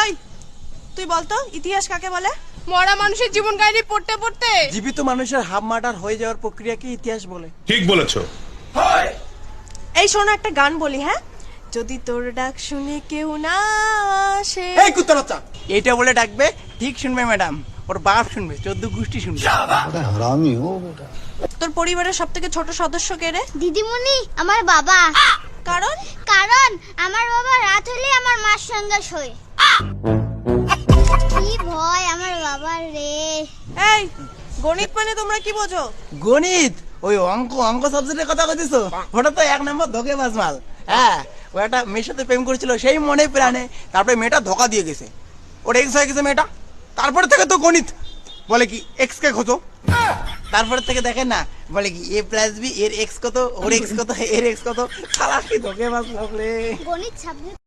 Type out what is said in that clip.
এই তুই বলতো ইতিহাস কাকে বলে? মরা মানুষের জীবন কাহিনী পড়তে পড়তে জীবিত মানুষের হাফ মার্টার হয়ে যাওয়ার প্রক্রিয়াকে ইতিহাস বলে। ঠিক বলেছো। এই শোনো একটা গান বলি, হ্যাঁ? যদি তোর ডাক শুনে কেউ না আসে। এই কুত্তা বাচ্চা, এইটা বলে ডাকবে, ঠিক শুনবে ম্যাডাম, ওর বাপ শুনবে, 14 গোষ্ঠী শুনবে। हरामी हो बेटा। তোর পরিবারের সবথেকে ছোট সদস্য কে রে? দিদিমণি, আমার বাবা। কারণ কারণ আমার বাবা রাত হলে আমার মার সঙ্গে শোয়। কি ভয় আমার বাবার রে। এই গণিত মানে তোমরা কি বোঝো? গণিত ওই অঙ্ক অঙ্ক সাবজেক্টের কথা কইছিস? ওটা তো এক নম্বর ধোকেবাজ মাল। হ্যাঁ, ও একটা মেয়ের সাথে প্রেম করেছিল সেই মনে প্রাণে, তারপরে মেয়েটা ধোকা দিয়ে গেছে, ওর এক্স হয়ে গেছে মেয়েটা। তারপরে থেকে তো গণিত বলে কি এক্স কে খোঁজো, তারপরে থেকে দেখেন না বলে কি এ প্লাস বি এর এক্স কত, ওর এক্স কত, এর এক্স কত। শালা কি ধোকেবাজ লোক রে। গণিত সাবজেক্ট